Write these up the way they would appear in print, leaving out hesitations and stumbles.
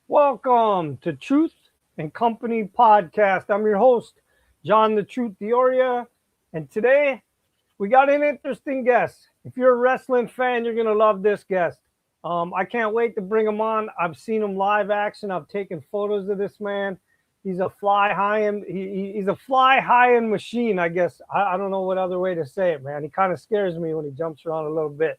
Welcome to Truth and Company Podcast. I'm your host, John the Truth Dioria, and today we got an interesting guest. If you're a wrestling fan, you're gonna love this guest. I can't wait to bring him on. I've seen him live action. I've taken photos of this man. He's a fly high and he's a fly high end machine. I guess I don't know what other way to say it, man. He kind of scares me when he jumps around a little bit.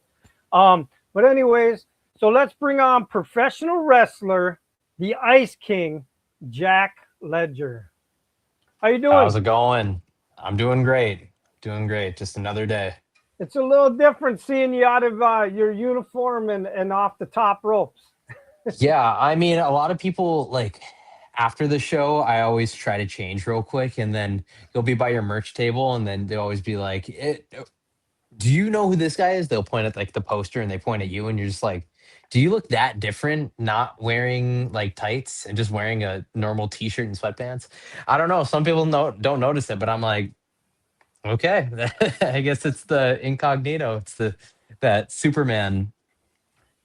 But anyways, so let's bring on professional wrestler, the Ice King, Jack Ledger. How you doing? How's it going? I'm doing great. Doing great. Just another day. It's a little different seeing you out of your uniform and off the top ropes. Yeah, I mean, a lot of people like after the show, I always try to change real quick, and then you'll be by your merch table, and then they'll always be like, "Do you know who this guy is?" They'll point at like the poster, and they point at you, and you're just like, "Do you look that different not wearing like tights and just wearing a normal t-shirt and sweatpants?" I don't know. Some people don't notice it, but I'm like, okay, I guess it's the incognito. It's the that Superman.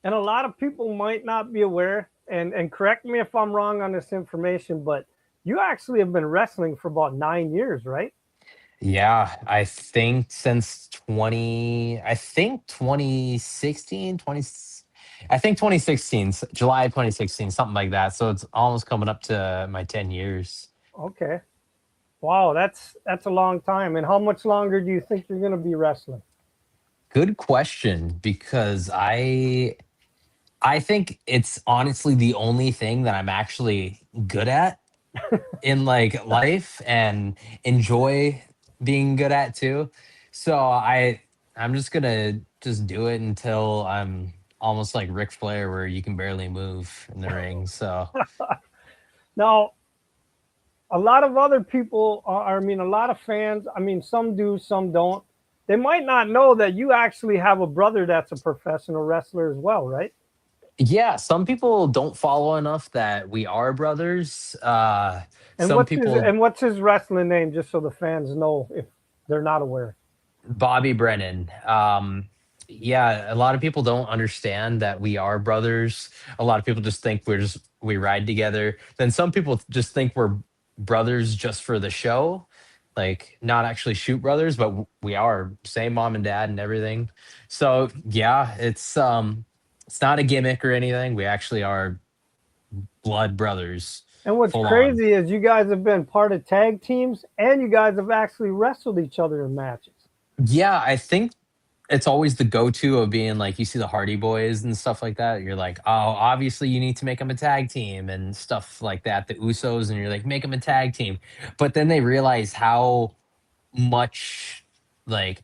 And a lot of people might not be aware, and correct me if I'm wrong on this information, but you actually have been wrestling for about 9 years, right? Yeah, I think since 20, I think 2016, 20. I think 2016, July 2016, something like that. So it's almost coming up to my 10 years. Okay. Wow, that's a long time. And how much longer do you think you're going to be wrestling? Good question because I think it's honestly the only thing that I'm actually good at in like life and enjoy being good at too. So I'm just gonna just do it until I'm almost like Ric Flair, where you can barely move in the ring. So Now, a lot of other people are, I mean, a lot of fans, I mean, some do, some don't. They might not know that you actually have a brother that's a professional wrestler as well, right? yeah, some people don't follow enough that we are brothers. And Some people, what's his wrestling name, just so the fans know if they're not aware? Bobby Brennan. Yeah, a lot of people don't understand that we are brothers. A lot of people just think we ride together. Then some people just think we're brothers just for the show, like not actually shoot brothers, but we are same mom and dad and everything. So yeah, it's not a gimmick or anything. We actually are blood brothers, And what's full on. crazy is you guys have been part of tag teams and you guys have actually wrestled each other in matches. Yeah, I think it's always the go-to of being like you see the Hardy Boys and stuff like that. You're like, oh, obviously you need to make them a tag team and stuff like that. The Usos, and you're like, make them a tag team. But then they realize much, like,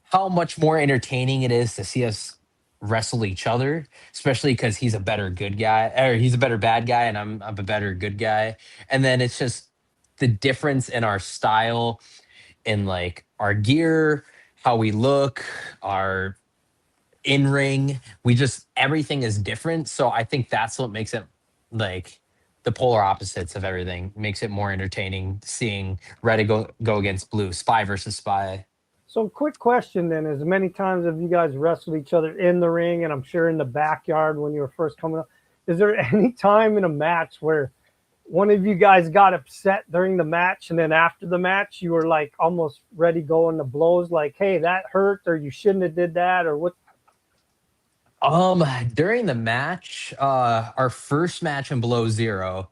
how much more entertaining it is to see us wrestle each other, especially because he's a better good guy, or he's a better bad guy, and I'm a better good guy. And then it's just the difference in our style, in like our gear, how we look, our in ring. We just everything is different. So I think that's what makes it like the polar opposites of everything. Makes it more entertaining seeing red go against blue, spy versus spy. So, quick question then: as many times have you guys wrestled each other in the ring, and I'm sure in the backyard when you were first coming up? Is there any time in a match where one of you guys got upset during the match, and then after the match you were like almost ready going to blows, like, "Hey, that hurt," or "You shouldn't have did that," or what? During the match, our first match in Below Zero,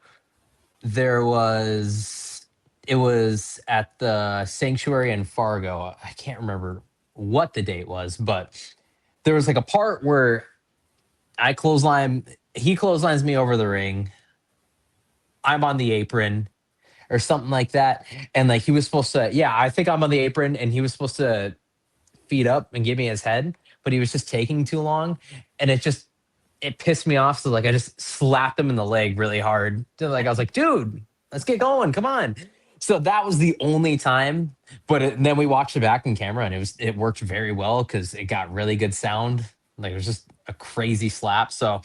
there was it was at the Sanctuary in Fargo. I can't remember what the date was, but there was like a part where I clothesline he clotheslines me over the ring. I'm on the apron or something like that. And like he was supposed to, yeah, I think I'm on the apron and he was supposed to feet up and give me his head, but he was just taking too long. And it pissed me off. So like I just slapped him in the leg really hard. Like I was like, dude, let's get going. Come on. So that was the only time. But then we watched it back in camera and it worked very well because it got really good sound. Like it was just a crazy slap. So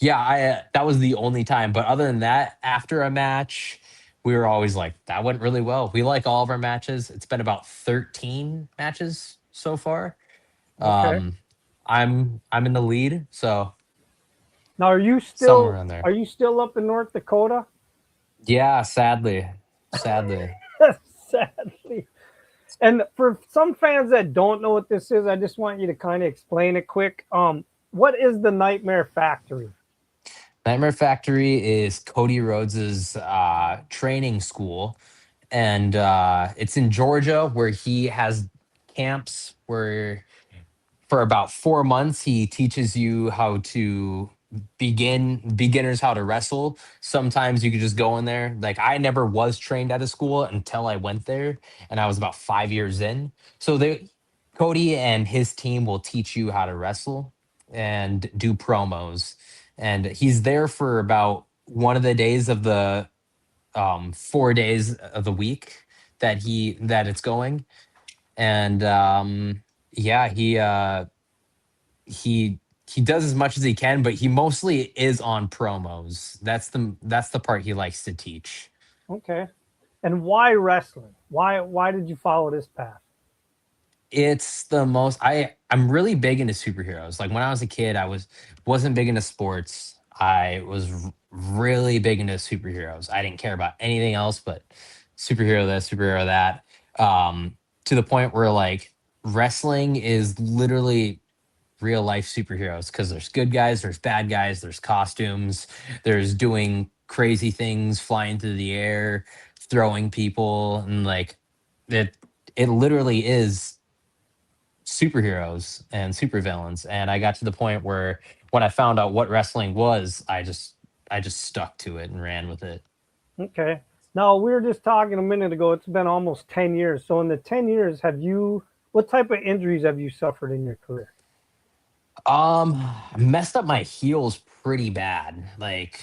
yeah, I that was the only time. But other than that, after a match, we were always like, that went really well. We like all of our matches. It's been about 13 matches so far. Okay. Um, I'm in the lead. So Now, somewhere in there. are you still up in North Dakota? Yeah, sadly. Sadly. And for some fans that don't know what this is, I just want you to kind of explain it quick. What is the Nightmare Factory? Nightmare Factory is Cody Rhodes's training school, and it's in Georgia where he has camps where for about 4 months he teaches you how to beginners how to wrestle. Sometimes you could just go in there. Like I never was trained at a school until I went there, and I was about 5 years in. So they Cody and his team will teach you how to wrestle and do promos. And he's there for about one of the days of the 4 days of the week that it's going. And yeah, he he does as much as he can, but he mostly is on promos. That's the part he likes to teach. Okay. And why wrestling? Why did you follow this path? It's the most I'm really big into superheroes. Like when I was a kid, wasn't big into sports. I was really big into superheroes. I didn't care about anything else but superhero this, superhero that. To the point where like wrestling is literally real life superheroes because there's good guys, there's bad guys, there's costumes, there's doing crazy things, flying through the air, throwing people, and like it it literally is superheroes and supervillains. And I got to the point where when I found out what wrestling was, I just stuck to it and ran with it. Okay. Now, we were just talking a minute ago. It's been almost 10 years. So, in the 10 years, what type of injuries have you suffered in your career? I messed up my heels pretty bad. Like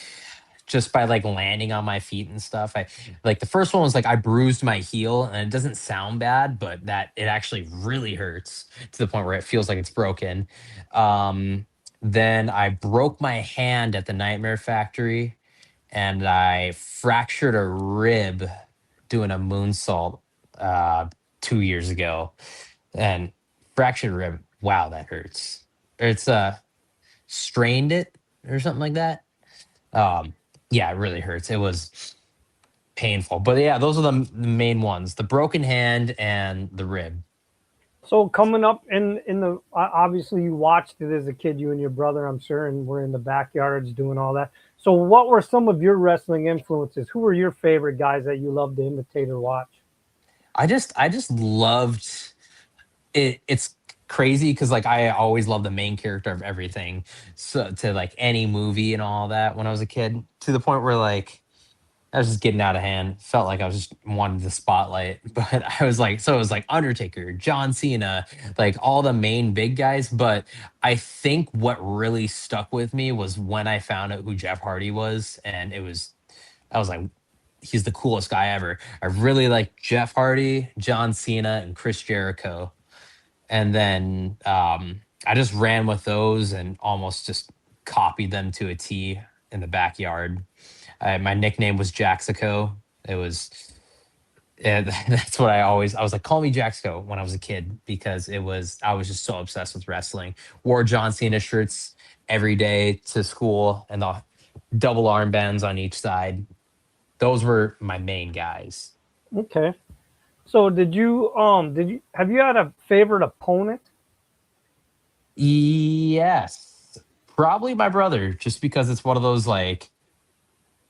just by like landing on my feet and stuff. I like the first one was like I bruised my heel and it doesn't sound bad, but that it actually really hurts to the point where it feels like it's broken. Um then I broke my hand at the Nightmare Factory and I fractured a rib doing a moonsault 2 years ago. And fractured rib, wow, that hurts. It's strained it or something like that. Um, yeah, it really hurts. It was painful. But yeah, those are the main ones: the broken hand and the rib. So, coming up in obviously you watched it as a kid, you and your brother, I'm sure, and we're in the backyards doing all that. So, what were some of your wrestling influences? Who were your favorite guys that you loved to imitate or watch? I just loved it. It's crazy because like I always loved the main character of everything. So to like any movie and all that when I was a kid, to the point where like I was just getting out of hand. Felt like I was just wanted the spotlight. But I was like, so it was like Undertaker, John Cena, like all the main big guys. But I think what really stuck with me was when I found out who Jeff Hardy was. And I was like, he's the coolest guy ever. I really like Jeff Hardy, John Cena, and Chris Jericho. And then I just ran with those and almost just copied them to a T in the backyard. My nickname was Jaxico. It was and that's what I was like, call me Jaxico when I was a kid because I was just so obsessed with wrestling. Wore John Cena shirts every day to school and the double armbands on each side. Those were my main guys. Okay. So, did you have you had a favorite opponent? Yes. Probably my brother, just because it's one of those like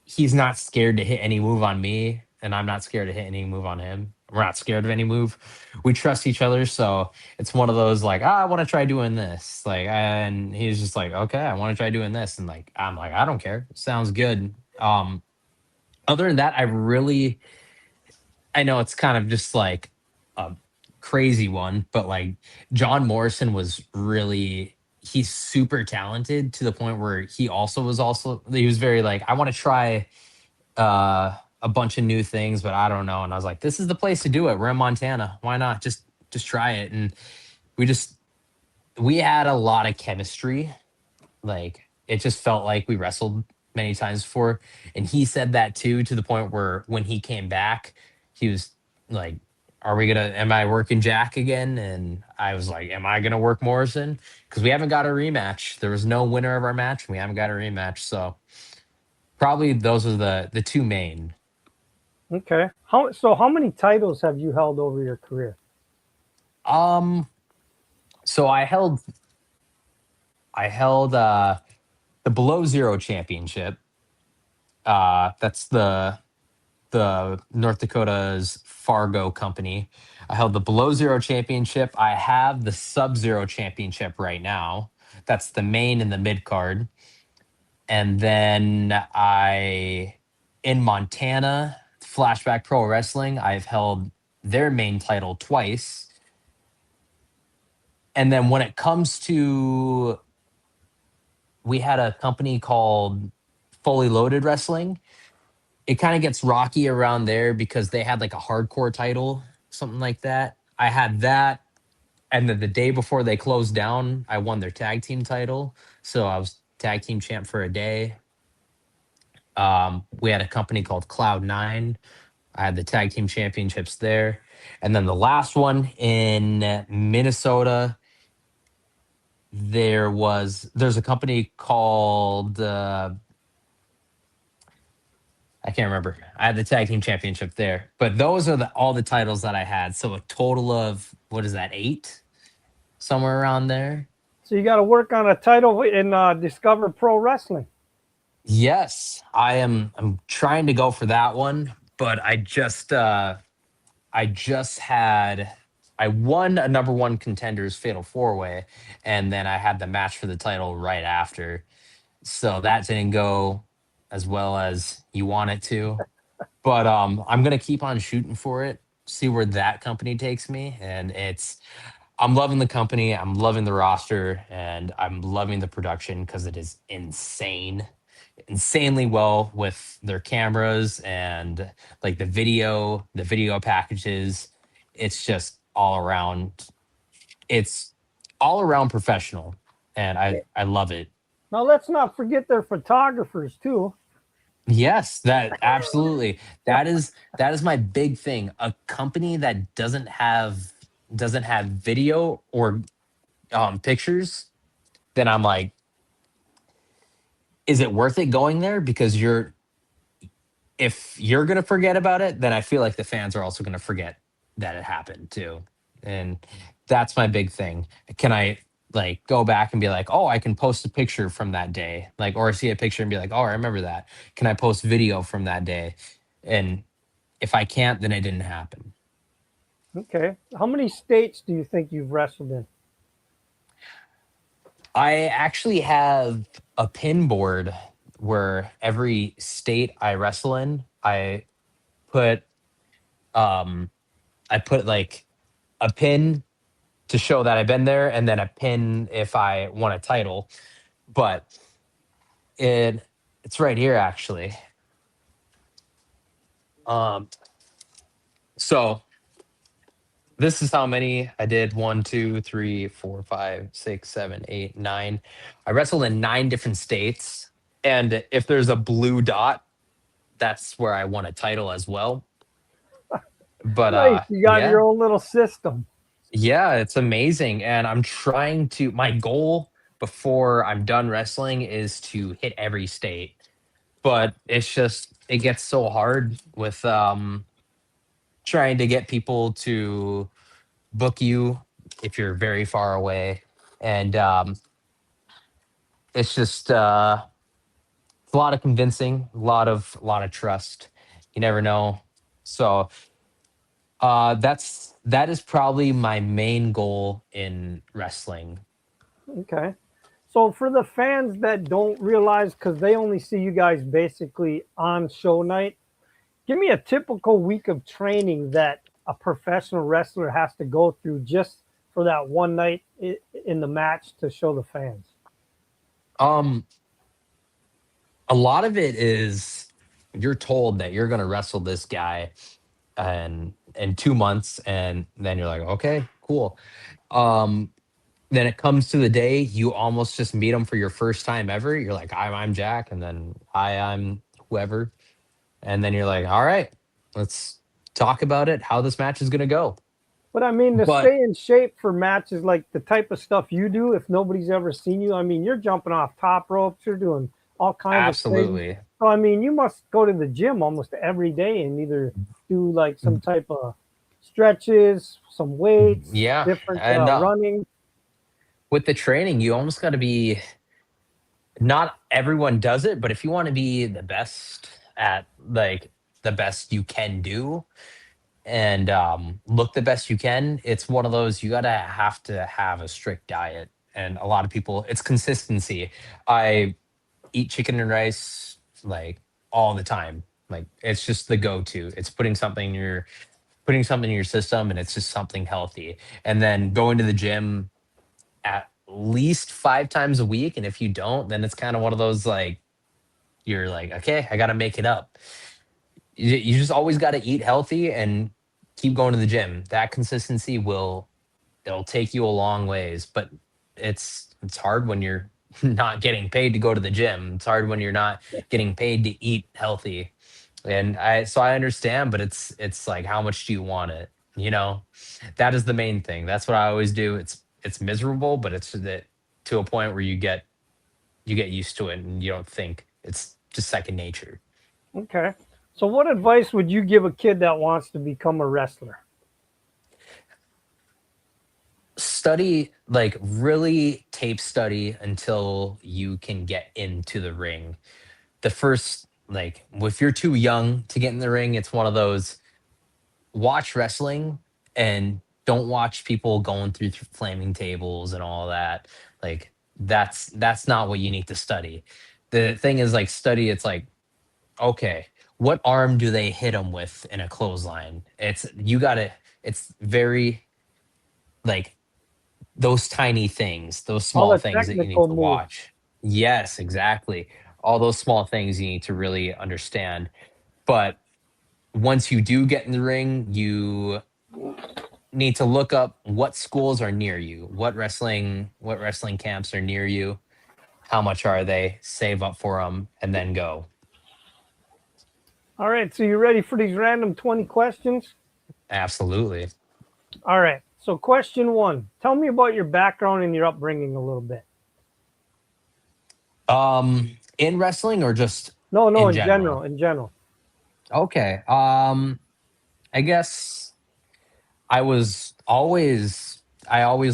he's not scared to hit any move on me, and I'm not scared to hit any move on him. We're not scared of any move. We trust each other, so it's one of those like, I want to try doing this, like, and he's just like, okay, I want to try doing this, and like, I'm like, I don't care, sounds good. Other than that, I know it's kind of just like a crazy one, but like John Morrison was really he's super talented to the point where he was very like, I want to try a bunch of new things, but I don't know. And I was like, this is the place to do it. We're in Montana. Why not just try it? And we just we had a lot of chemistry. Like it just felt like we wrestled many times before. And he said that too, to the point where when he came back, he was like am I working Jack again? And I was like, am I gonna work Morrison? Because we haven't got a rematch. There was no winner of our match. And we haven't got a rematch. So probably those are the two main. Okay. How many titles have you held over your career? Um, so I held the Below Zero Championship. That's the North Dakota's Fargo company. I held the Below Zero Championship. I have the Sub Zero Championship right now. That's the main and the mid card. And then in Montana, Flashback Pro Wrestling, I've held their main title twice. And then when it comes to, we had a company called Fully Loaded Wrestling. It kind of gets rocky around there because they had like a hardcore title, something like that. I had that. And then the day before they closed down, I won their tag team title. So I was tag team champ for a day. We had a company called Cloud9. I had the tag team championships there. And then the last one in Minnesota, there's a company called I can't remember. I had the tag team championship there, but those are all the titles that I had. So a total of what is that, 8, somewhere around there. So you got to work on a title in Discover Pro Wrestling. Yes, I am. I'm trying to go for that one, but I just had I won a number one contenders fatal 4-way, and then I had the match for the title right after. So that didn't go as well as you want it to. But I'm gonna keep on shooting for it, see where that company takes me. And I'm loving the company, I'm loving the roster, and I'm loving the production because it is insanely well with their cameras and like the video packages. It's just all around. It's all around professional, and I love it. Now let's not forget their photographers too. Yes, that absolutely. That is my big thing. A company that doesn't have video or pictures, then I'm like, is it worth it going there? Because if you're gonna forget about it, then I feel like the fans are also gonna forget that it happened too. And that's my big thing. Can I like go back and be like, oh, I can post a picture from that day, like, or see a picture and be like, oh, I remember that. Can I post video from that day? And if I can't, then it didn't happen. Okay. How many states do you think you've wrestled in? I actually have a pin board where every state I wrestle in, put um I put like a pin to show that I've been there, and then a pin if I won a title. But it's right here actually. Um, so this is how many I did: 1, 2, 3, 4, 5, 6, 7, 8, 9. I wrestled in 9 different states, and if there's a blue dot, that's where I won a title as well. But Nice. You got yeah, your own little system. yeah, it's amazing. And I'm trying to, my goal before I'm done wrestling is to hit every state. But it's just, it gets so hard with trying to get people to book you if you're very far away. And it's just it's a lot of convincing, a lot of trust. You never know. So that is probably my main goal in wrestling. Okay. So for the fans that don't realize, because they only see you guys basically on show night, give me a typical week of training that a professional wrestler has to go through just for that one night in the match to show the fans. Um, a lot of it is you're told that you're going to wrestle this guy and in 2 months, and then you're like, okay, cool. Um, then it comes to the day you almost just meet him for your first time ever. You're like, I'm Jack, and then hi, I'm whoever, and then you're like, all right, let's talk about it, how this match is going to go. But I mean, to But stay in shape for matches like the type of stuff you do, if nobody's ever seen you, I mean, you're jumping off top ropes, you're doing all kinds of things. absolutely. So, I mean, you must go to the gym almost every day and either do like some type of stretches, some weights, Yeah. different And running. with the training, you almost got to be, not everyone does it, but if you want to be the best at like the best you can do, and look the best you can, it's one of those you gotta have to have a strict diet. And a lot of people, it's consistency. I eat chicken and rice like all the time. Like it's just the go-to. It's putting something in your system, and it's just something healthy. And then going to the gym at least 5 times a week. And if you don't, then it's kind of one of those like, you're like, okay, I gotta make it up. You just always got to eat healthy and keep going to the gym. That consistency it'll take you a long ways, but it's hard when you're not getting paid to go to the gym. It's hard when you're not getting paid to eat healthy. And I understand, but it's like, how much do you want it? You know, that is the main thing. That's what I always do. It's miserable, but it's that, to a point where you get used to it and you don't think, it's just second nature. Okay. So, what advice would you give a kid that wants to become a wrestler? Study, like really tape study until you can get into the ring. The first, like, if you're too young to get in the ring, it's one of those, watch wrestling and don't watch people going through flaming tables and all that. Like that's not what you need to study. The thing is, like, study, it's like, okay, what arm do they hit them with in a clothesline? It's, you gotta, it's very like, those tiny things, those All small the things that you need technical to moves. watch. Yes, exactly. All those small things you need to really understand. But once you do get in the ring, you need to look up what schools are near you, what wrestling camps are near you, how much are they, save up for them, and then go. All right. So, you ready for these random 20 questions? Absolutely. All right. So, question one, tell me about your background and your upbringing a little bit. In wrestling or just No, no, in in general, general? in general. Okay. I guess I always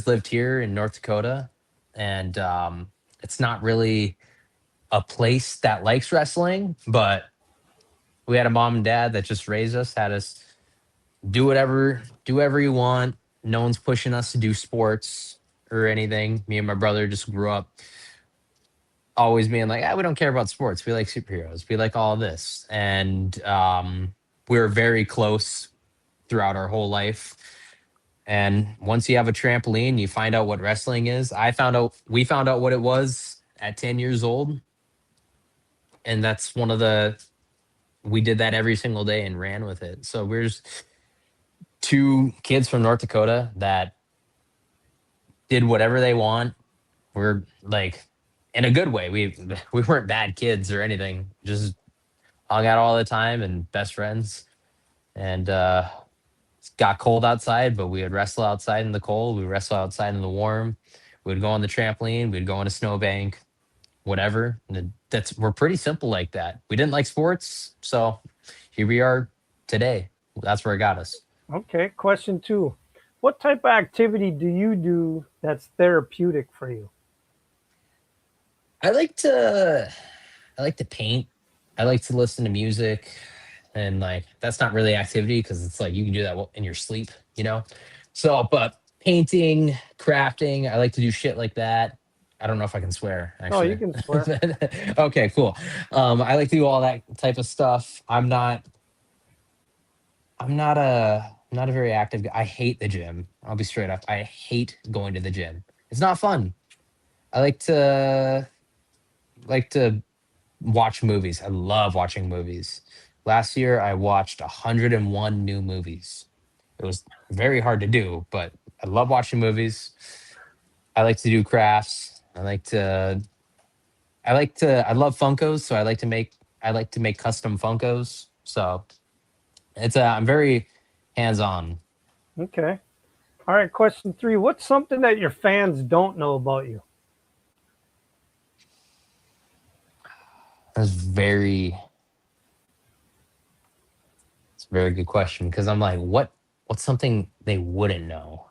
lived here in North Dakota, and it's not really a place that likes wrestling, but we had a mom and dad that just raised us, had us do whatever you want. No one's pushing us to do sports or anything. Me and my brother just grew up always being like, ah, we don't care about sports. We like superheroes. We like all this. And we were very close throughout our whole life. And once you have a trampoline, you find out what wrestling is. We found out what it was at 10 years old. And that's we did that every single day and ran with it. So we're just two kids from North Dakota that did whatever they want. We're like, in a good way. We weren't bad kids or anything. Just hung out all the time and best friends. And it got cold outside, but we would wrestle outside in the cold. We wrestle outside in the warm. We'd go on the trampoline. We'd go on a snowbank, whatever. And we're pretty simple like that. We didn't like sports, so here we are today. That's where it got us. Okay. Question two, what type of activity do you do that's therapeutic for you? I like to I like to paint. I like to listen to music, and like, that's not really activity because it's like you can do that in your sleep, you know. So, but painting, crafting, I like to do shit like that. I don't know if I can swear, No, you actually. can swear. Okay, cool. I like to do all that type of stuff. I'm not a very active guy. I hate the gym. I'll be straight up. I hate going to the gym. It's not fun. I like to watch movies. I love watching movies. Last year, I watched 101 new movies. It was very hard to do, but I love watching movies. I like to do crafts. I love Funkos, so I like to make custom Funkos. So It's I'm very hands on. Okay. All right. Question 3. What's something that your fans don't know about you? That's very it's a very good question because I'm like, what's something they wouldn't know?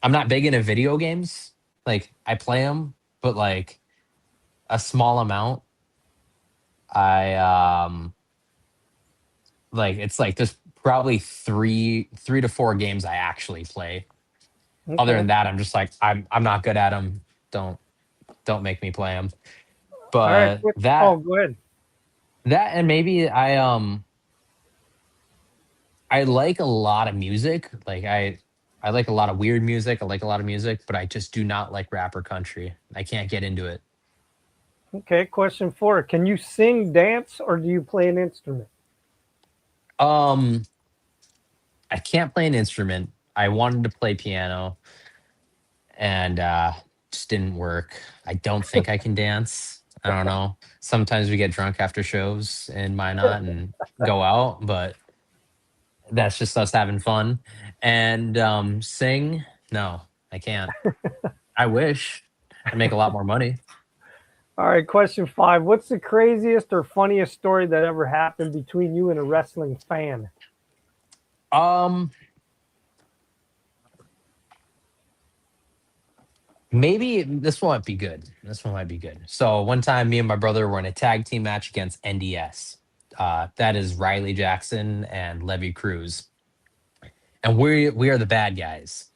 I'm not big into video games. Like I play them, but like a small amount. I like it's like there's probably three to four games I actually play. Other Okay. than that, I'm just like I'm not good at them. Don't don't make me play them. All right. But Oh, go ahead. that and maybe I like a lot of music. Like I like a lot of weird music. I like a lot of music, but I just do not like rap or country. I can't get into it. Okay. Question 4. Can you sing, dance, or do you play an instrument? Um I can't play an instrument. I wanted to play piano and just didn't work. I don't think I can dance. I don't know. Sometimes we get drunk after shows and why not and go out, but that's just us having fun. And sing, no, I can't. I wish. I'd make a lot more money. All right. Question 5. What's the craziest or funniest story that ever happened between you and a wrestling fan? Um, maybe this one might be good. This one might be good. So one time, me and my brother were in a tag team match against NDS. That is Riley Jackson and Levy Cruz, and we are the bad guys.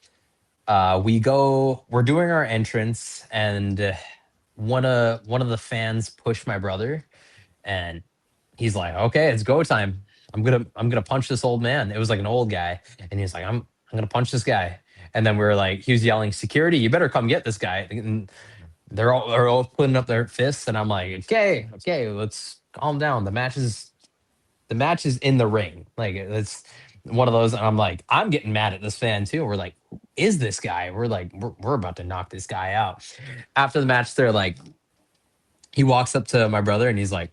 We're doing our entrance, and one of the fans pushed my brother, and he's like, "Okay, it's go time. I'm gonna punch this old man." It was like an old guy, and he's like, I'm gonna punch this guy." And then we were like, he was yelling, "Security, you better come get this guy." And they're all putting up their fists, and I'm like, "Okay, okay, let's calm down. The match is in the ring. Like it's one of those." And I'm like, I'm getting mad at this fan too. We're like, "Who is this guy?" We're like, we're about to knock this guy out. After the match, they're like, he walks up to my brother and he's like,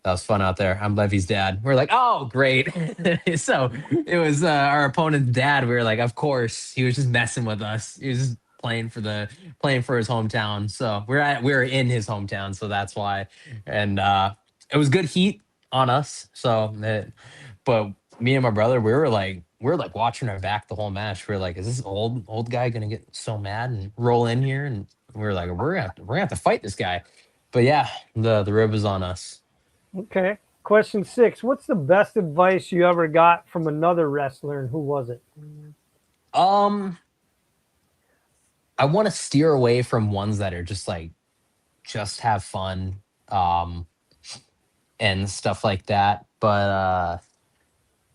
"That was fun out there. I'm Levy's dad." We're like, "Oh, great." So it was our opponent's dad. We were like, of course, he was just messing with us. He was just playing for his hometown. So we're in his hometown, so that's why. And it was good heat on us. But me and my brother, we were like watching our back the whole match. We were like, is this old guy gonna get so mad and roll in here? And we were like, we're gonna have to fight this guy. But yeah, the rib was on us. Okay. Question 6. What's the best advice you ever got from another wrestler, and who was it? Um, I want to steer away from ones that are just like just have fun, um, and stuff like that. But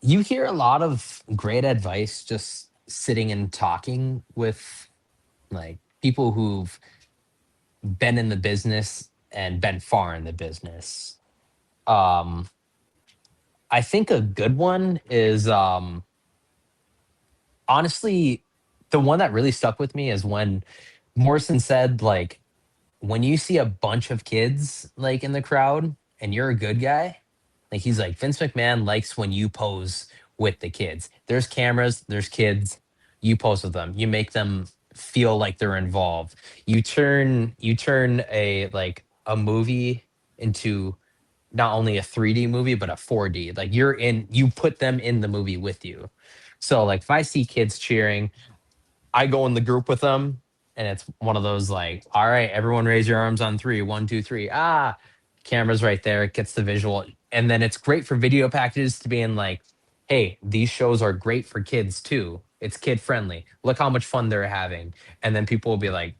you hear a lot of great advice just sitting and talking with like people who've been in the business and been far in the business. Um, I think a good one is honestly the one that really stuck with me is when Morrison said like when you see a bunch of kids like in the crowd and you're a good guy, like he's like Vince McMahon likes when you pose with the kids. There's cameras, there's kids, you pose with them. You make them feel like they're involved. You turn a like a movie into not only a 3D movie but a 4D. Like you put them in the movie with you. So like if I see kids cheering, I go in the group with them, and it's one of those like, all right, everyone raise your arms on three. One, two, three. Ah, camera's right there. It gets the visual. And then it's great for video packages to be in like, hey, these shows are great for kids too. It's kid friendly. Look how much fun they're having. And then people will be like,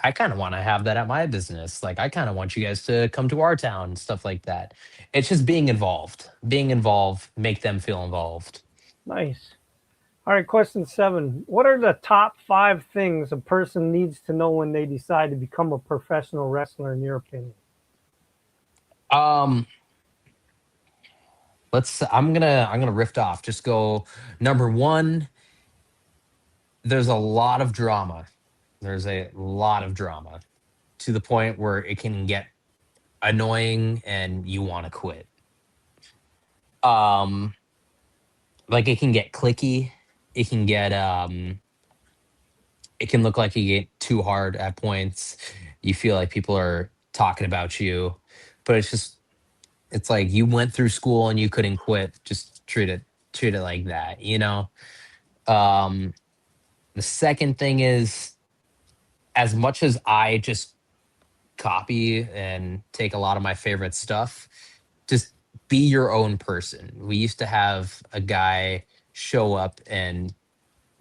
I kind of want to have that at my business. Like, I kind of want you guys to come to our town, stuff like that. It's just being involved. Being involved, make them feel involved. Nice. All right. Question 7. What are the top 5 things a person needs to know when they decide to become a professional wrestler, in your opinion? Um, I'm gonna riff off. Just go number one. There's a lot of drama. There's a lot of drama to the point where it can get annoying and you want to quit. Um, like it can get clicky. It can get it can look like you get too hard at points. You feel like people are talking about you, but it's like you went through school and you couldn't quit. Just treat it like that, you know? Um, the second thing is, as much as I just copy and take a lot of my favorite stuff, just be your own person. We used to have a guy show up and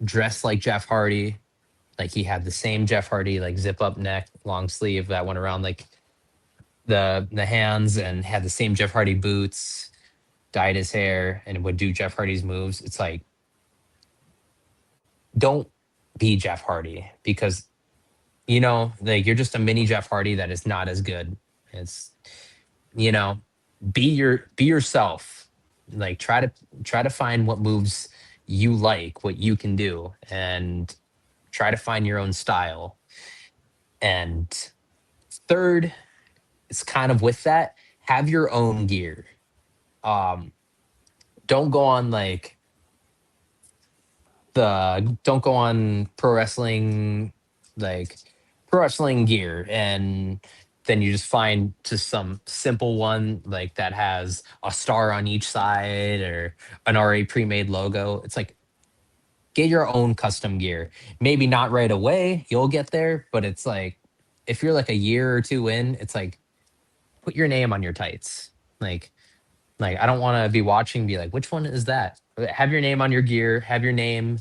dress like Jeff Hardy. Like he had the same Jeff Hardy, like zip up neck, long sleeve that went around like the hands, and had the same Jeff Hardy boots, dyed his hair, and would do Jeff Hardy's moves. It's like, don't be Jeff Hardy, because like you're just a mini Jeff Hardy that is not as good. It's you know, be yourself. Like try to find what moves you like, what you can do, and try to find your own style. And third, it's kind of with that, have your own gear. Um, don't go on like don't go on like pro wrestling gear, and then you just find just some simple one like that has a star on each side or an already pre-made logo. It's like, get your own custom gear. Maybe not right away, you'll get there, but it's like, if you're like a year or two in, it's like, put your name on your tights. Like I don't want to be watching, be like, which one is that? Have your name on your gear, have your name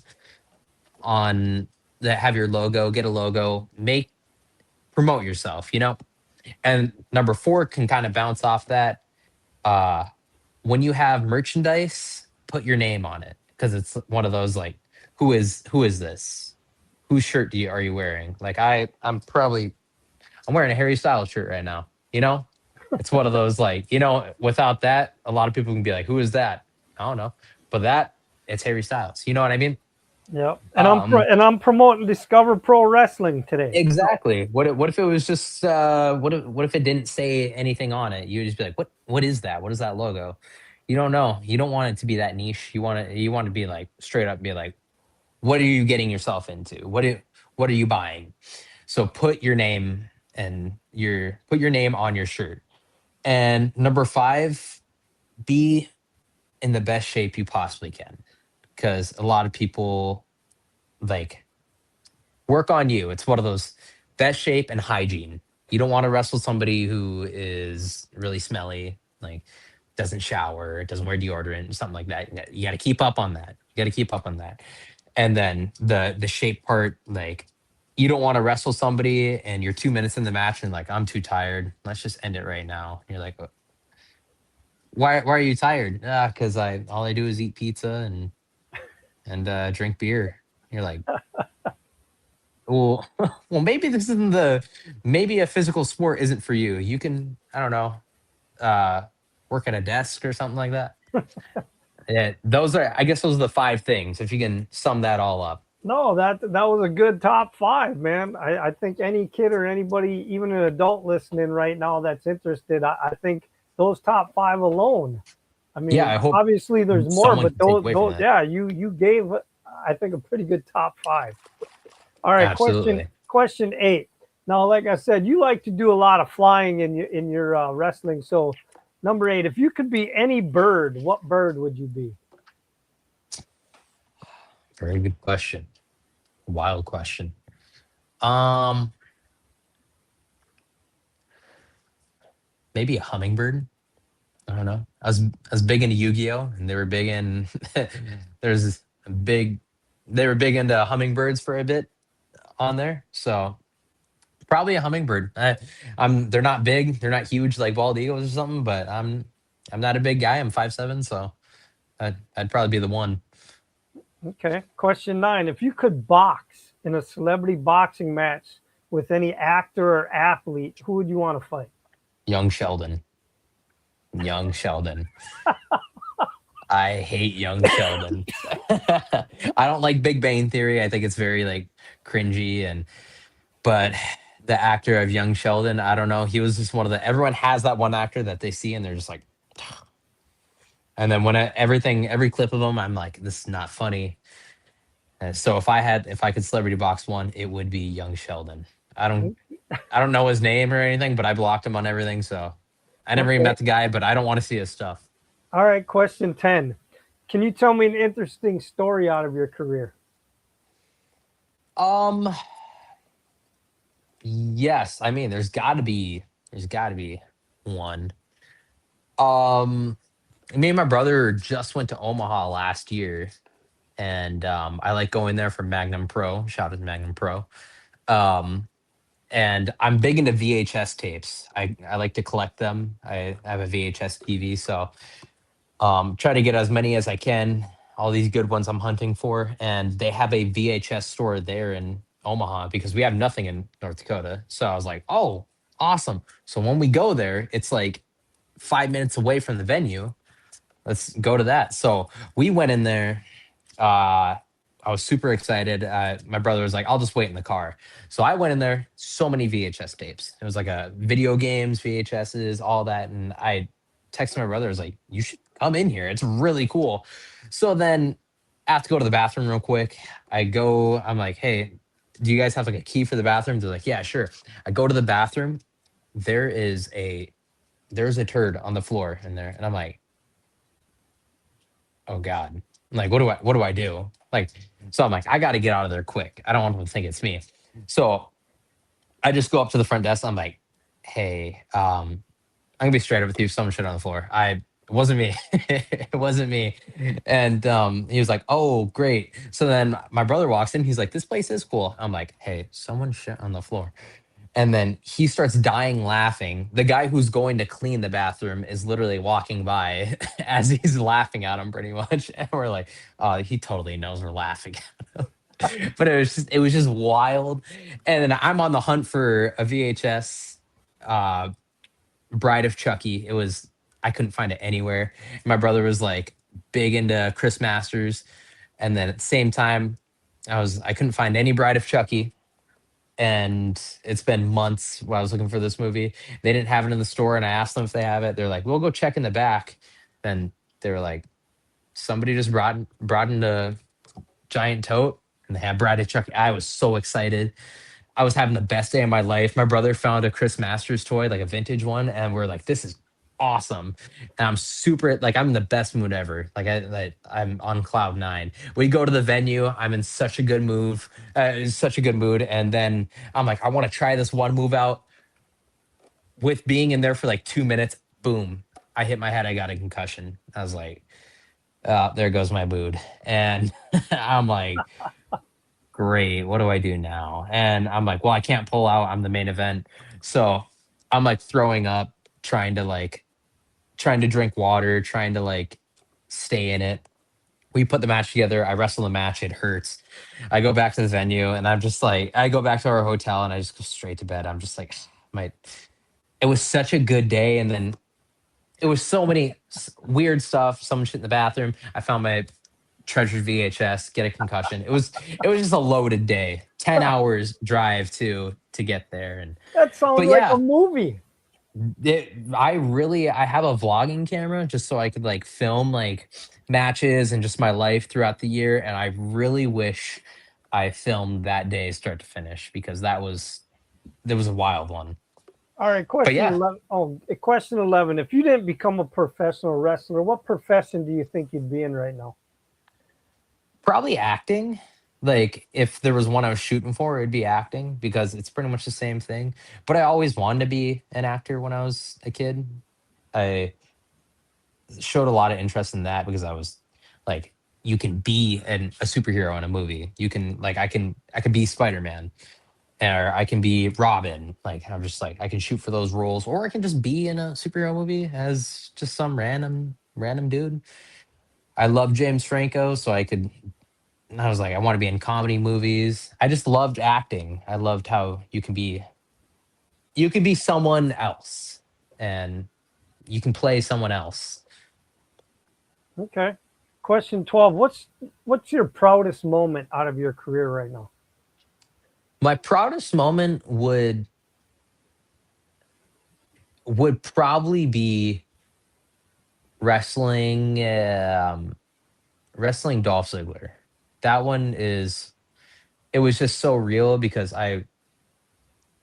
on that, have your logo, get a logo, promote yourself, you know? And number four can kind of bounce off that. Uh when you have merchandise, put your name on it, because it's one of those like, who is this? Whose shirt are you wearing? Like I'm wearing a Harry Styles shirt right now, you know? It's one of those like, without that, a lot of people can be like, who is that? I don't know. But it's Harry Styles. You know what I mean? Yep. And Um, I'm promoting Discover Pro Wrestling today. exactly. What if it was just what if it didn't say anything on it? You would just be like, what is that? What is that logo? You don't know. You don't want it to be that niche. You want to be like straight up, be like, what are you getting yourself into? What are you buying? So put your name on your shirt. And number five, be in the best shape you possibly can, because a lot of people like, work on you. It's one of those, best shape and hygiene. You don't want to wrestle somebody who is really smelly, like doesn't shower, doesn't wear deodorant, something like that. You got to keep up on that. You got to keep up on that. And then the shape part, like, you don't want to wrestle somebody and you're 2 minutes in the match and like, I'm too tired. Let's just end it right now. You're like, why are you tired? Because I all I do is eat pizza and drink beer. You're like, well, well, maybe a physical sport isn't for you. You can, I don't know, uh, work at a desk or something like that. Yeah, I guess those are the five things. If you can sum that all up. No, that was a good top five, man. I think any kid or anybody, even an adult listening right now that's interested, I think those top five alone. I Yeah, mean, I hope obviously there's more, someone but can take away from that. yeah, you gave, I think, a pretty good top five. All right, question Absolutely. question eight. Now, like I said, you like to do a lot of flying in your wrestling. So, number eight, if you could be any bird, what bird would you be? Very good question. Wild question. Um, Maybe a hummingbird. I don't know. I was big into Yu-Gi-Oh, and they were big in there's this big they were big into hummingbirds for a bit on there. So probably a hummingbird. They're not big, they're not huge like bald eagles or something, but I'm not a big guy. I'm 5'7", so I'd probably be the one. Okay. Question nine, if you could box in a celebrity boxing match with any actor or athlete, who would you want to fight? Young Sheldon. Young Sheldon. I hate Young Sheldon. I don't like Big Bang Theory. I think it's very like cringy, but the actor of Young Sheldon, I don't know. He was just one of the, everyone has that one actor that they see and they're just like, And then every clip of them, I'm like, this is not funny. And so if I could celebrity box one, it would be young Sheldon. I don't know his name or anything, but I blocked him on everything. So I never even Okay. met the guy, but I don't want to see his stuff. All right. Question 10. Can you tell me an interesting story out of your career? Um, yes. I mean, there's got to be one. Um, Me and my brother just went to Omaha last year, and I like going there for Magnum Pro. Shout out to Magnum Pro. Um, and I'm big into VHS tapes. I like to collect them. I have a VHS TV, so try to get as many as I can. All these good ones I'm hunting for, and they have a VHS store there in Omaha because we have nothing in North Dakota. So I was like, oh, awesome. So when we go there, it's like 5 minutes away from the venue. Let's go to that. So we went in there. I was super excited. My brother was like, I'll just wait in the car. So I went in there, so many VHS tapes. It was like a video games, VHSs, all that. And I texted my brother, I was like, you should come in here. It's really cool. So then I have to go to the bathroom real quick. I'm like, hey, do you guys have like a key for the bathroom? They're like, yeah, sure. I go to the bathroom. There is a there's a turd on the floor in there. And I'm like, oh God. I'm like, what do I do? Like, so I'm like, I got to get out of there quick. I don't want them to think it's me. So I just go up to the front desk. I'm like, hey, I'm gonna be straight up with you. Someone shit on the floor. It wasn't me. It wasn't me. And he was like, oh, great. So then my brother walks in. He's like, this place is cool. I'm like, hey, someone shit on the floor. And then he starts dying laughing. The guy who's going to clean the bathroom is literally walking by as he's laughing at him pretty much. And we're like, oh, he totally knows we're laughing at him. But it was just wild. And then I'm on the hunt for a VHS uh Bride of Chucky. I couldn't find it anywhere. My brother was like big into Chris Masters. And then at the same time, I couldn't find any Bride of Chucky, and it's been months while I was looking for this movie. They didn't have it in the store, and I asked them if they have it. They're like, "We'll go check in the back." Then they were like, "Somebody just brought in a giant tote, and they had Bride of Chucky." I was so excited. I was having the best day of my life. My brother found a Chris Masters toy, like a vintage one, and we're like, "This is awesome!" And I'm super like I'm in the best mood ever. I'm on cloud nine. We go to the venue. I'm in such a good such a good mood, and then I'm like, I want to try this one move out. With being in there for like 2 minutes, boom! I hit my head. I got a concussion. I was like, there goes my mood, and I'm like, great, what do I do now? And I'm like, well, I can't pull out. I'm the main event. So I'm like throwing up, trying to drink water, trying to like stay in it. We put the match together. I wrestle the match. It hurts. I go back to the venue and I'm just like, I go back to our hotel and I just go straight to bed. I'm just like, my, it was such a good day. And then it was so many weird stuff. Someone shit in the bathroom. I found my treasured VHS, get a concussion. It was just a loaded day. 10 hours drive to get there, and That sounds but like a yeah, movie. I have a vlogging camera just so I could like film like matches and just my life throughout the year, and I really wish I filmed that day start to finish because that was a wild one. All right, But question yeah, 11. Oh, question 11. If you didn't become a professional wrestler, what profession do you think you'd be in right now? probably acting. Like if there was one I was shooting for, it'd be acting because it's pretty much the same thing. But I always wanted to be an actor when I was a kid. I showed a lot of interest in that because I was like, you can be a superhero in a movie. You can like I can be Spider-Man or I can be Robin. Like I'm just like I can shoot for those roles, or I can just be in a superhero movie as just some random dude. I love James Franco, so I was like, I want to be in comedy movies. I just loved acting. I loved how you can be someone else and you can play someone else. Okay. Question 12. What's your proudest moment out of your career right now? My proudest moment would probably be wrestling, wrestling Dolph Ziggler. That one is. It was just so real because I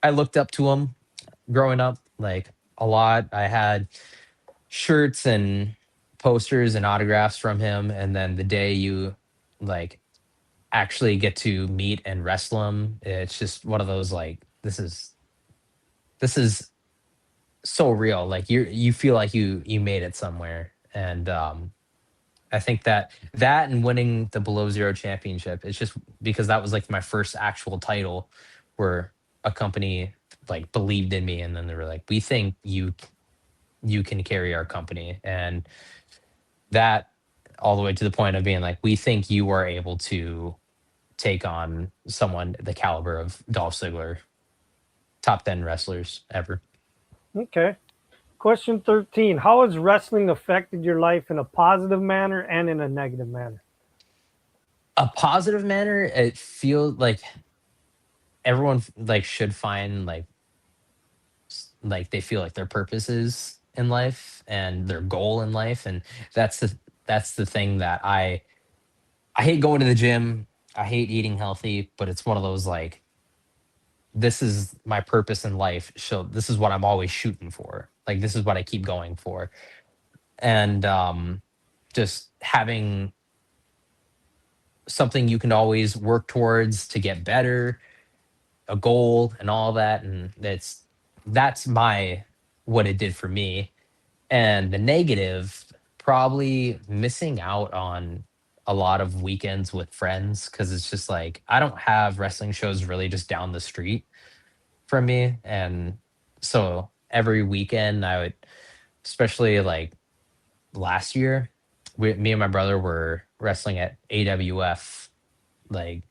looked up to him growing up like a lot. I had shirts and posters and autographs from him, and then the day you like actually get to meet and wrestle him, it's just one of those like this is so real. Like you feel like you made it somewhere, and I think that and winning the Below Zero championship, it's just because that was like my first actual title where a company like believed in me, and then they were like, we think you can carry our company, and that all the way to the point of being like, we think you are able to take on someone the caliber of Dolph Ziggler, top 10 wrestlers ever. Okay. Question 13. How has wrestling affected your life in a positive manner and in a negative manner? A positive manner, it feels like everyone like should find like they feel like their purpose is in life and their goal in life, and that's the thing that I hate going to the gym. I hate eating healthy, but it's one of those like this is my purpose in life. So this is what I'm always shooting for. Like this is what I keep going for. And just having something you can always work towards to get better, a goal and all that. And that's my what it did for me. And the negative, probably missing out on a lot of weekends with friends because it's just like I don't have wrestling shows really just down the street from me. And so every weekend I would, especially like last year, me and my brother were wrestling at AWF like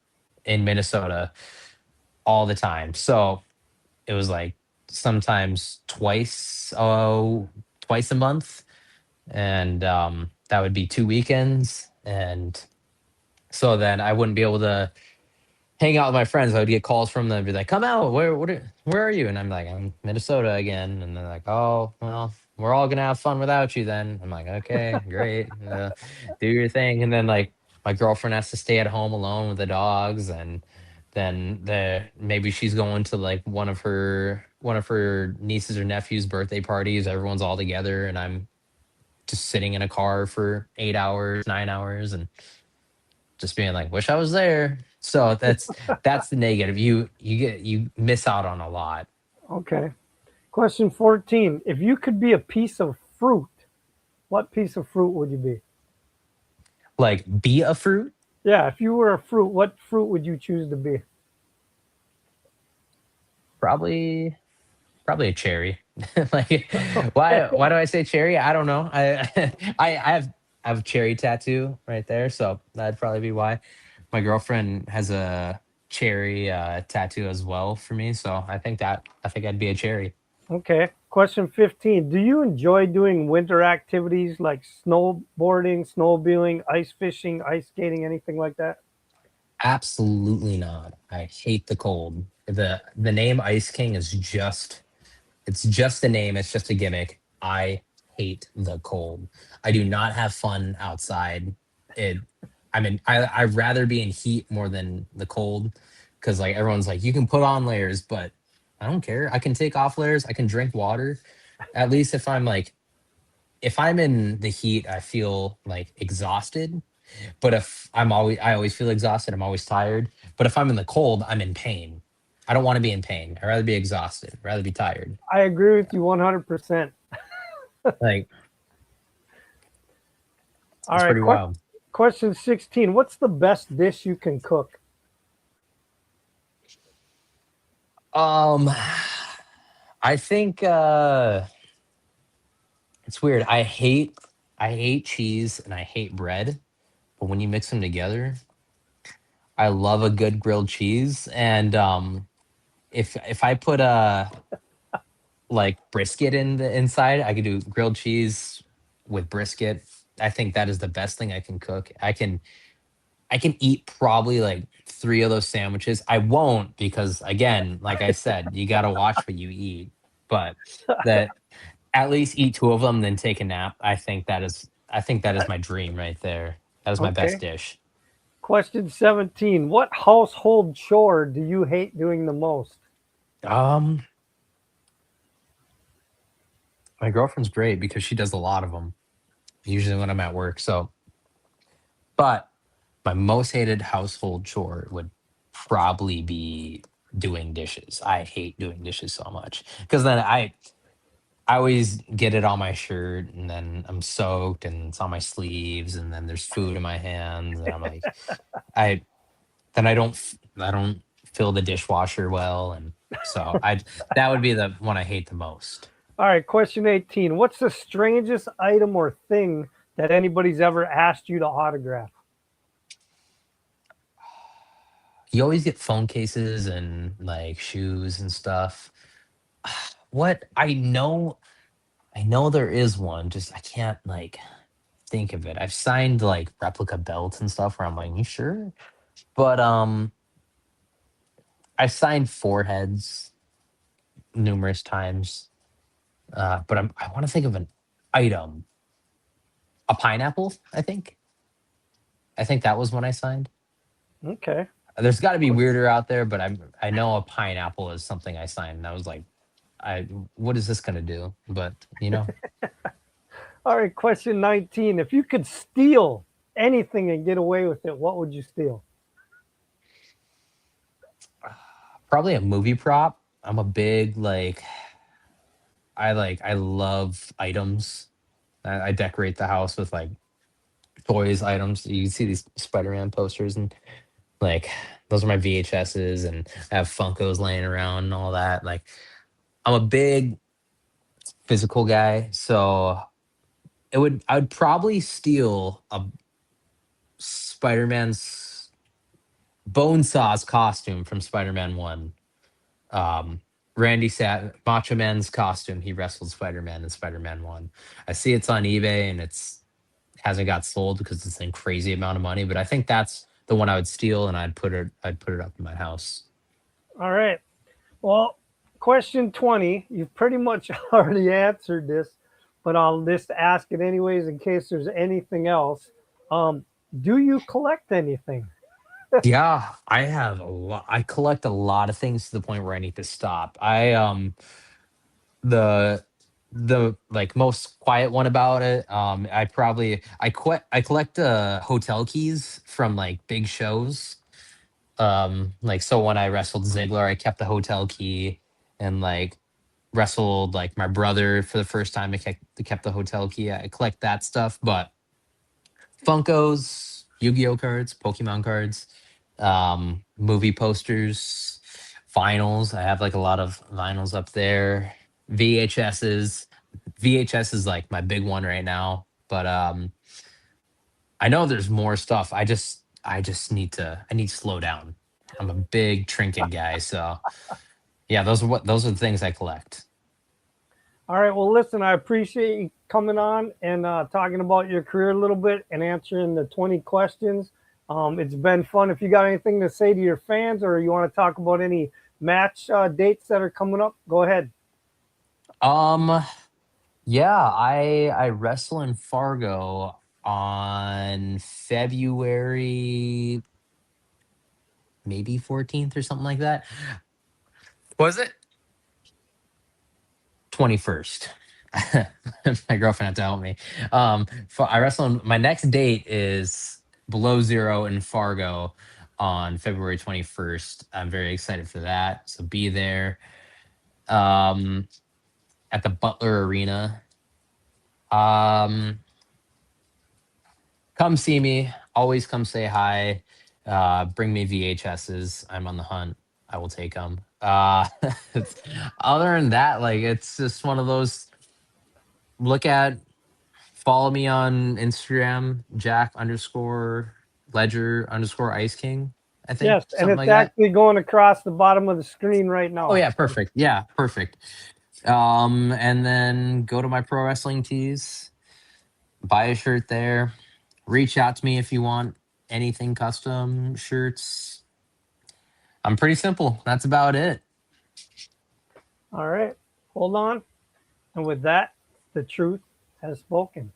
in Minnesota all the time. So it was like sometimes twice a month, and that would be 2 weekends. And so then I wouldn't be able to hang out with my friends. I would get calls from them, be like, "Come out, where are you?" And I'm like, "I'm Minnesota again." And they're like, "Oh, well, we're all gonna have fun without you then." I'm like, "Okay, great, do your thing." And then like my girlfriend has to stay at home alone with the dogs, and then maybe she's going to like one of her nieces or nephews' birthday parties. Everyone's all together, and I'm just sitting in a car for 8 hours, 9 hours, and just being like, wish I was there. So that's the negative. You miss out on a lot. Okay. Question 14. If you could be a piece of fruit, what piece of fruit would you be? Like be a fruit, Yeah, if you were a fruit, what fruit would you choose to be? probably probably a cherry. Like Okay. why do I say cherry? I don't know. I have a cherry tattoo right there, so that'd probably be why. My girlfriend has a cherry tattoo as well for me, so I think I'd be a cherry. Okay. Question 15. Do you enjoy doing winter activities like snowboarding, snowmobiling, ice fishing, ice skating, anything like that? Absolutely not. I hate the cold. The name Ice King is just it's just a name, it's just a gimmick. I hate the cold. I do not have fun outside. It I'd rather be in heat more than the cold because like everyone's like, you can put on layers, but I don't care. I can take off layers, I can drink water. At least if I'm in the heat, I feel like exhausted. But if I always feel exhausted. I'm always tired. But if I'm in the cold, I'm in pain. I don't want to be in pain. I'd rather be exhausted. I'd rather be tired. I agree with you 100%. Like All it's right. pretty wild. Question 16. What's the best dish you can cook? Um, I think it's weird. I hate cheese and I hate bread, but when you mix them together, I love a good grilled cheese. And if I put a like brisket in the inside. I could do grilled cheese with brisket. I think that is the best thing I can cook. I can eat probably like three of those sandwiches. I won't because again, like I said, you got to watch what you eat. But that at least eat two of them, then take a nap. I think that is my dream right there. That is my best Okay. dish. Question 17. What household chore do you hate doing the most? Um, my girlfriend's great because she does a lot of them. Usually when I'm at work. So, but my most hated household chore would probably be doing dishes. I hate doing dishes so much because then I always get it on my shirt and then I'm soaked and it's on my sleeves and then there's food in my hands and I'm like I then I don't fill the dishwasher well and so I that would be the one I hate the most. All right, question 18. What's the strangest item or thing that anybody's ever asked you to autograph? You always get phone cases and like shoes and stuff. What I know there is one, just I can't like think of it. I've signed like replica belts and stuff where I'm like, you sure? But I signed foreheads numerous times. But I want to think of an item. A pineapple, I think. I think that was when I signed. Okay. There's got to be weirder out there, but I know a pineapple is something I signed. And I was like, I what is this gonna do? But you know, All right, question 19. If you could steal anything and get away with it, what would you steal? probably a movie prop. I'm a big I love items. I decorate the house with like toys, items. You can see these Spider-Man posters and like those are my VHSs and I have Funkos laying around and all that. Like I'm a big physical guy, so I would probably steal a Spider-Man's bone saw's costume from Spider-Man 1. Um Macho Man's costume, he wrestled Spider-Man in Spider-Man 1. I see it's on eBay and it's hasn't got sold because it's a crazy amount of money, but I think that's the one I would steal and I'd put it up in my house. All right. Well, question 20. You've pretty much already answered this, but I'll just ask it anyways in case there's anything else. Um, do you collect anything? Yeah, I have a lot. I collect a lot of things to the point where I need to stop. The like most quiet one about it. I collect hotel keys from like big shows. Like so when I wrestled Ziggler, I kept the hotel key and like wrestled like my brother for the first time. I kept the hotel key. I collect that stuff, but Funkos, Yu-Gi-Oh cards, Pokemon cards, movie posters, vinyls. I have like a lot of vinyls up there. VHSs. VHS is like my big one right now, but I know there's more stuff. I just I need to slow down. I'm a big trinket guy, so yeah, those are the things I collect. All right. Well, listen, I appreciate you coming on and talking about your career a little bit and answering the 20 questions. It's been fun. If you got anything to say to your fans or you want to talk about any match dates that are coming up, go ahead. Um Yeah, I wrestle in Fargo on February maybe 14th or something like that. Was it? 21st. My girlfriend had to help me. I wrestle my next date is Below Zero in Fargo on February 21st. I'm very excited for that. So be there. Um at the Butler Arena. Um Come see me. Always come say hi. Bring me VHSs. I'm on the hunt. I will take them. Other than that, like it's just one of those. Look at, follow me on Instagram, Jack underscore Ledger underscore Ice King. I think Yes. And something it's like that. actually going across the bottom of the screen right Oh now. yeah, perfect. Yeah, perfect. And then go to my pro wrestling tees, buy a shirt there. Reach out to me if you want anything custom shirts. I'm pretty simple. That's about it. All right. Hold on. And with that, the truth has spoken.